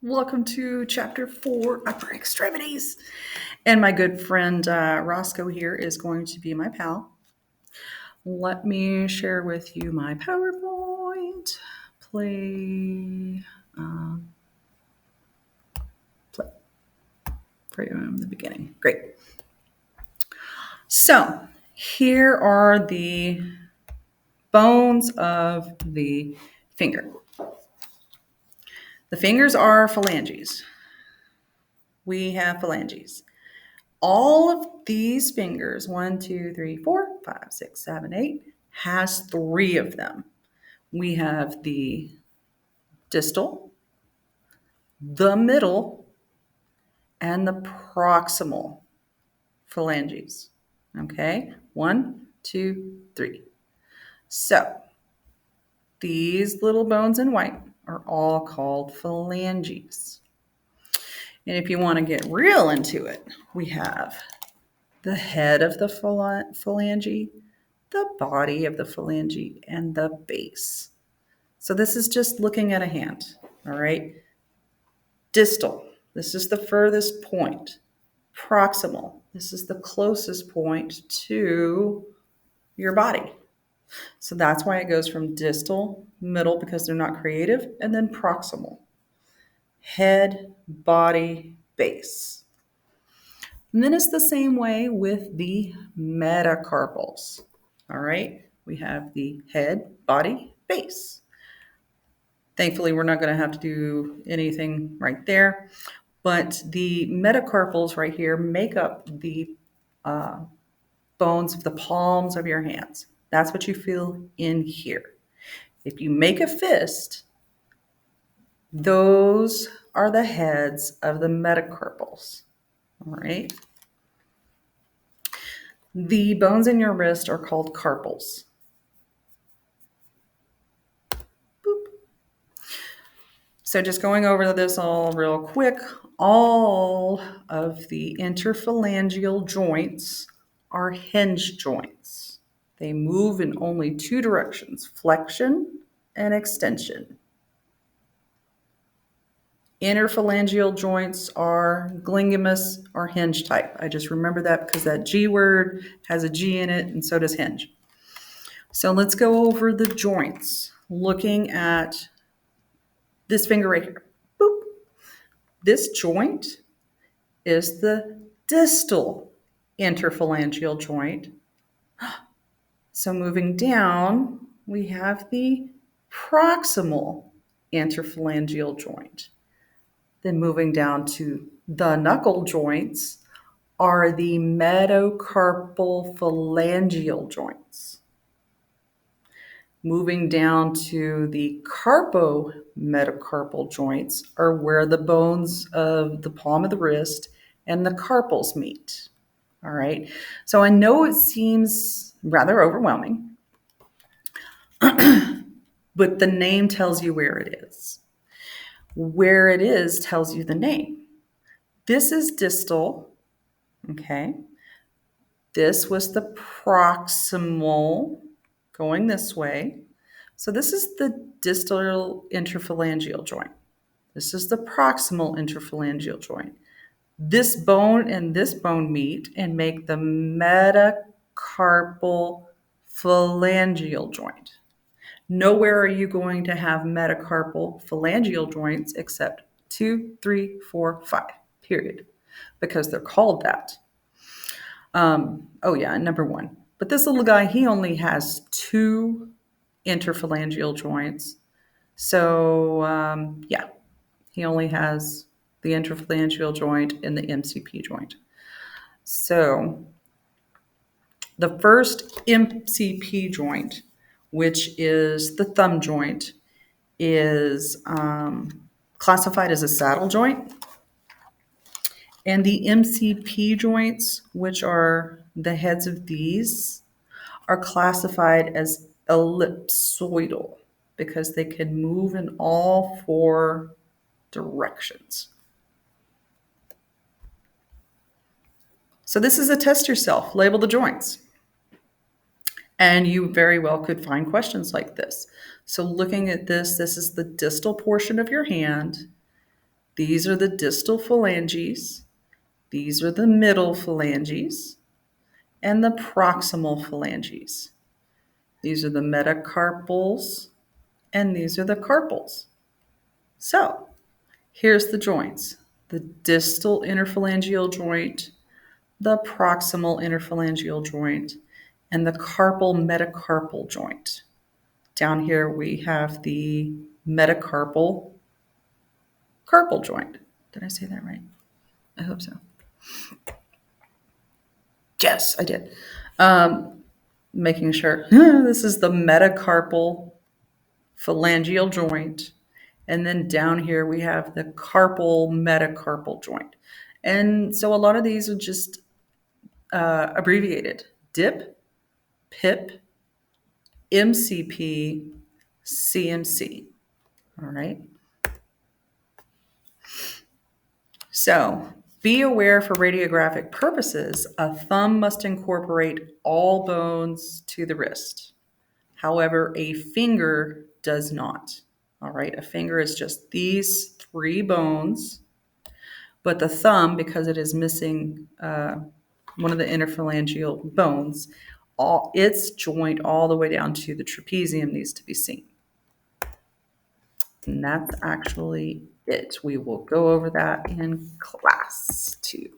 Welcome to Chapter 4, Upper Extremities. And my good friend Roscoe here is going to be my pal. Let me share with you my PowerPoint. Play from the beginning. Great. So here are the bones of the finger. The fingers are phalanges. We have phalanges. All of these fingers, 1, 2, 3, 4, 5, 6, 7, 8, has 3 of them. We have the distal, the middle, and the proximal phalanges. Okay, 1, 2, 3. So these little bones in white are all called phalanges. And if you want to get real into it, we have the head of the phalange, the body of the phalange, and the base. So this is just looking at a hand, all right? Distal, this is the furthest point. Proximal, this is the closest point to your body. So that's why it goes from distal, middle, because they're not creative, and then proximal. Head, body, base. And then it's the same way with the metacarpals. All right, we have the head, body, base. Thankfully, we're not going to have to do anything right there. But the metacarpals right here make up the bones of the palms of your hands. That's what you feel in here. If you make a fist, those are the heads of the metacarpals. All right. The bones in your wrist are called carpals. Boop. So just going over this all real quick, all of the interphalangeal joints are hinge joints. They move in only 2 directions, flexion and extension. Interphalangeal joints are glingimus or hinge type. I just remember that because that G word has a G in it, and so does hinge. So let's go over the joints, looking at this finger right here. Boop. This joint is the distal interphalangeal joint. So moving down, we have the proximal interphalangeal joint. Then moving down to the knuckle joints are the metacarpal phalangeal joints. Moving down to the carpometacarpal joints are where the bones of the palm of the wrist and the carpals meet. All right. So I know it seems rather overwhelming, but the name tells you where it is. Where it is tells you the name. This is distal. Okay. This was the proximal going this way. So this is the distal interphalangeal joint. This is the proximal interphalangeal joint. This bone and this bone meet and make the metacarpal phalangeal joint. Nowhere are you going to have metacarpal phalangeal joints except 2, 3, 4, 5, period, because they're called that. And number 1. But this little guy, he only has 2 interphalangeal joints. So, he only has the interphalangeal joint and the MCP joint. So the first MCP joint, which is the thumb joint, is classified as a saddle joint. And the MCP joints, which are the heads of these, are classified as ellipsoidal because they can move in all 4 directions. So this is a test yourself, label the joints. And you very well could find questions like this. So looking at this is the distal portion of your hand. These are the distal phalanges. These are the middle phalanges and the proximal phalanges. These are the metacarpals and these are the carpals. So here's the joints: the distal interphalangeal joint, the proximal interphalangeal joint, and the carpal metacarpal joint. Down here we have the metacarpal carpal joint. Did I say that right? I hope so. Yes, I did. Making sure this is the metacarpal phalangeal joint. And then down here we have the carpal metacarpal joint. And so a lot of these are just abbreviated: DIP, PIP, MCP, CMC. All right. So be aware, for radiographic purposes, a thumb must incorporate all bones to the wrist. However, a finger does not. All right. A finger is just these three bones, but the thumb, because it is missing one of the interphalangeal bones, its joint all the way down to the trapezium needs to be seen. And that's actually it. We will go over that in class too.